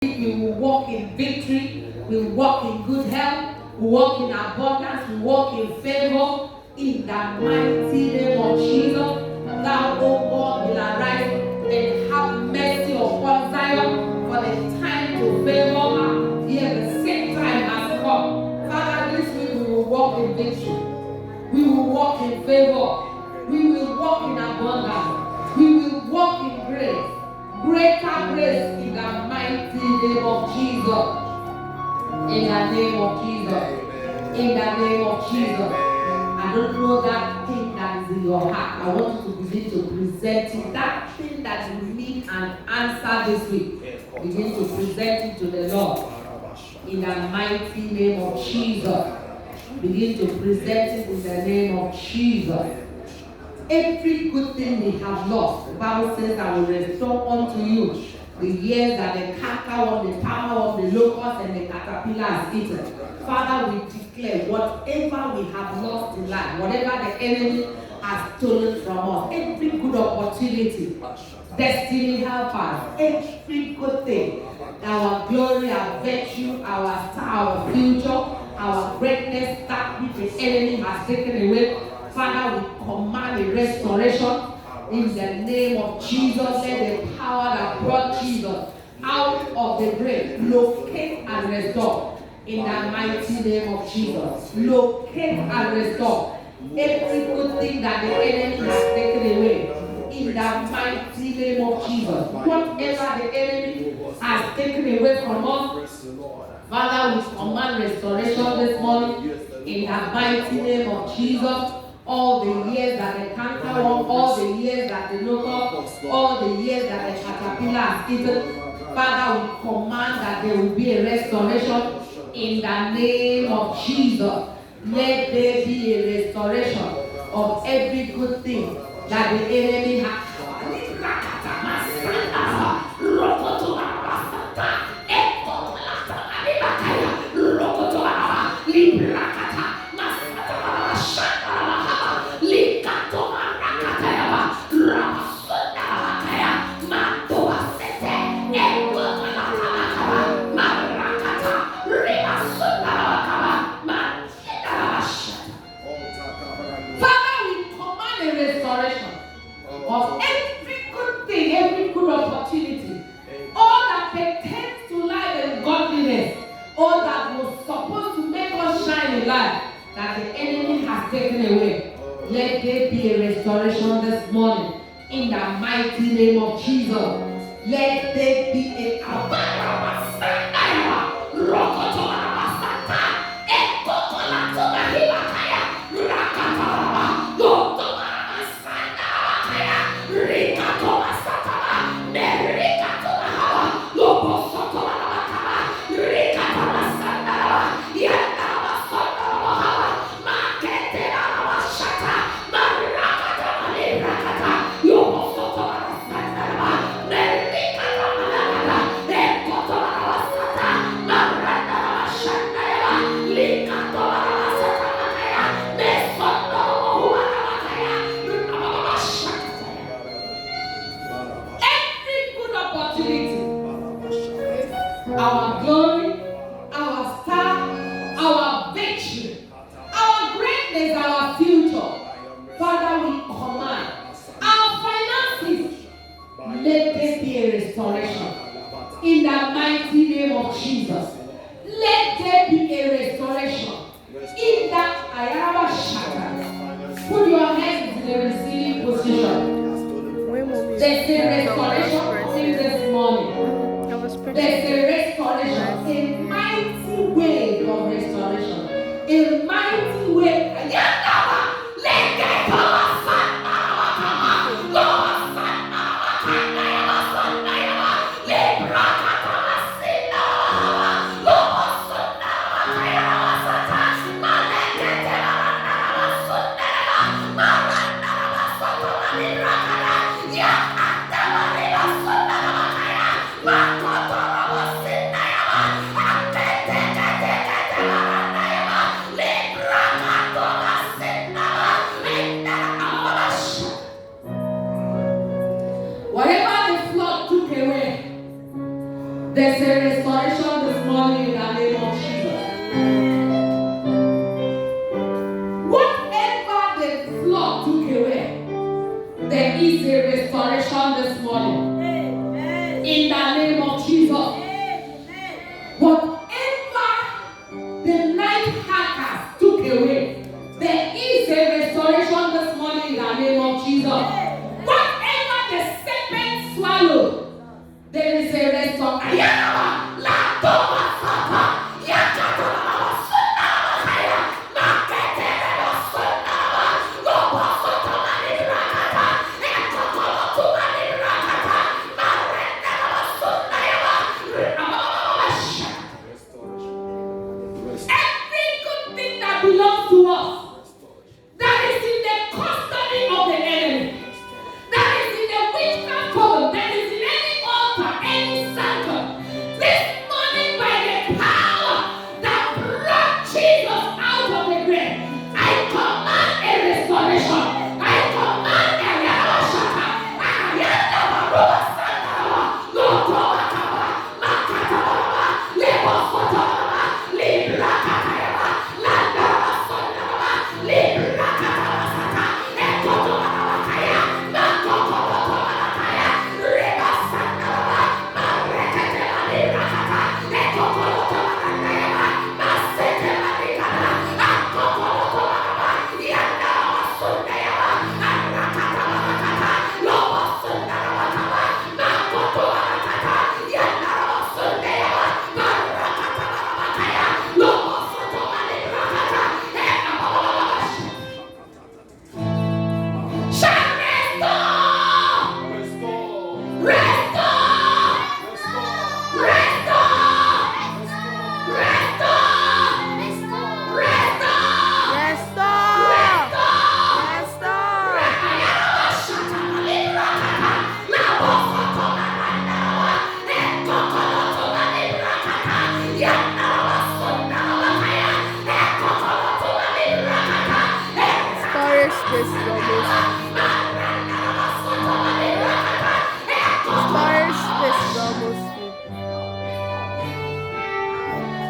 We will walk in victory, we will walk in good health, we will walk in abundance, we will walk in favor. In the mighty name of Jesus, thou, O God, will arise and have mercy upon Zion, for the time to favor her. Here the same time has come. Father, this week we will walk in victory. We will walk in favor. We will walk in abundance. We will walk in grace. Greater grace in the mighty name of Jesus. In the name of Jesus. In the name of Jesus. I don't know that thing that is in your heart. I want you to begin to present it. That thing that you need an answer this week. Begin to present it to the Lord. In the mighty name of Jesus. Begin to present it in the name of Jesus. Every good thing we have lost, the Bible says, I will restore unto you the years that the canker, the palmer, the locust, and the caterpillar has eaten. Father, we declare whatever we have lost in life, whatever the enemy has stolen from us, every good opportunity, destiny helpers, every good thing, our glory, our virtue, our star, our future, our greatness, that which the enemy has taken away. Father, we command a restoration in the name of Jesus. Let the power that brought Jesus out of the grave locate and restore in the mighty name of Jesus. Locate and restore every good thing that the enemy has taken away in the mighty name of Jesus. Whatever the enemy has taken away from us, Father, we command restoration this morning in the mighty name of Jesus. All the years that the canker worm, all the years that the locust, all the years that the caterpillar has eaten, Father, we command that there will be a restoration in the name of Jesus. Let there be a restoration of every good thing that the enemy has. Of every good thing, every good opportunity, all that pertains to life and godliness, all that was supposed to make us shine in life, that the enemy has taken away. Let there be a restoration this morning in the mighty name of Jesus. Let there be a our glory, our star, our victory, our greatness, our future. Father, we command our finances, let there be a restoration in the mighty name of Jesus. Let there be a restoration in that Ayaba Shaka. Put your hands in the receiving position. There's a restoration in this morning. There's a restoration, a mighty wave of restoration, a mighty wave. restoration this morning in the name of Jesus. Whatever the flood took away, there is a restoration this morning. In the name of Jesus. Whatever the night hackers took away, there is a restoration this morning in the name of Jesus. Whatever the serpent swallowed, there is a restoration. Belongs to us, that is in the custody of the enemy, that is in the witchcraft coven, that is in any altar, any circle. This morning, by the power that brought Jesus out of the grave, I command a restoration. I command a restoration.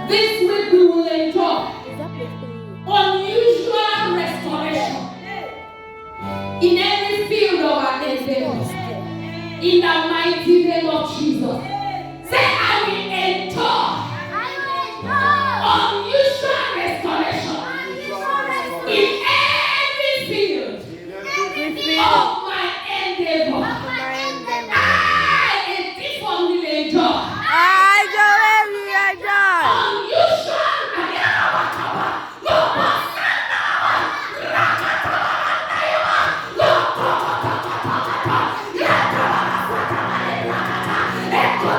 This week we will enjoy unusual restoration in every field of our endeavors. In the mighty name of Jesus. Say, I will enjoy unusual restoration in every field of my endeavor. I, a different will enjoy. Echo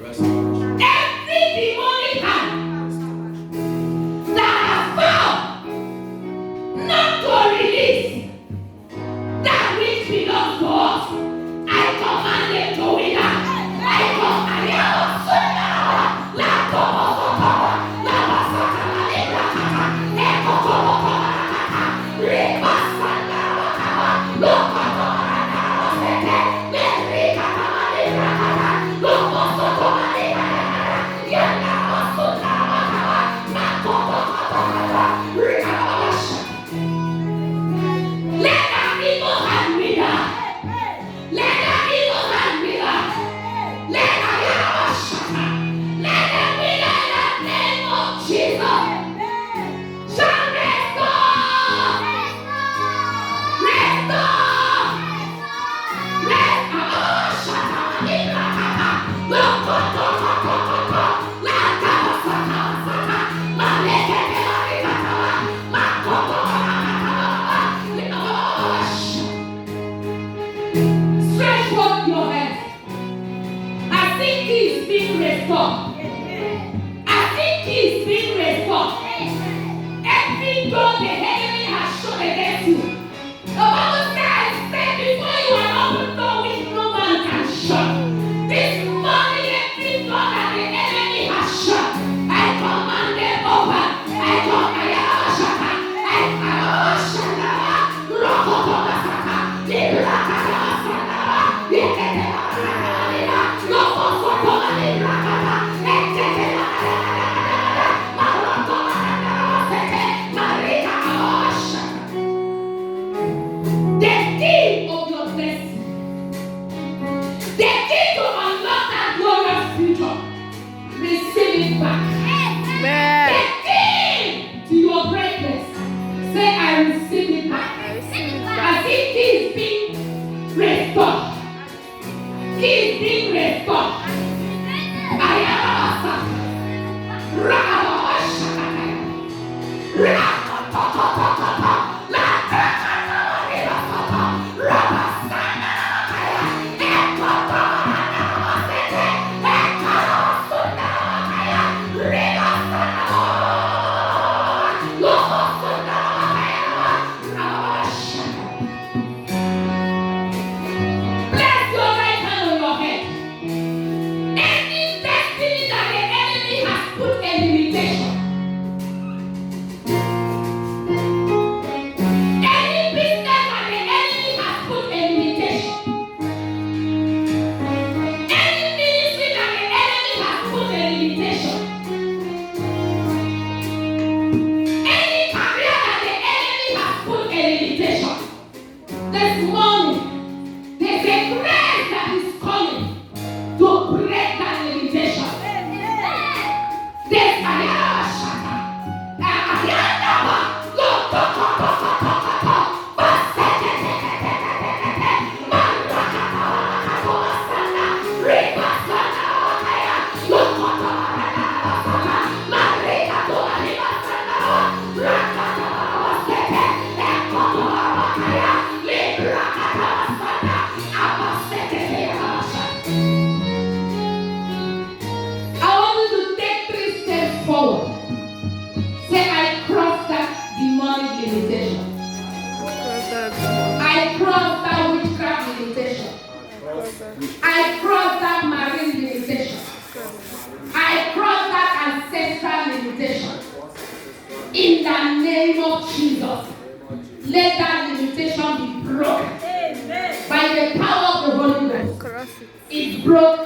Every demonic hand that has vowed not to release that which belongs to us, I command them to wither. I command them to stretch forth your hands. I think he is being restored. I think he is being restored. Every door the enemy has shut against you. The Bible says, before you are open door which no man can shut. This morning, every door that the enemy has shut, I command them open. I command them shut. I command shut. The key of your blessing, the key to unlock that glorious future, receive it back. The key to your greatness, say, I receive it back. As if he is being restored. He is being restored. I am awesome. I cross that marine limitation. I cross that ancestral limitation. In the name of Jesus, let that limitation be broken. Amen. By the power of the Holy Ghost. It's broken.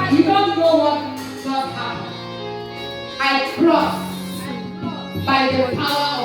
You don't know what just happened. I crossed by the power of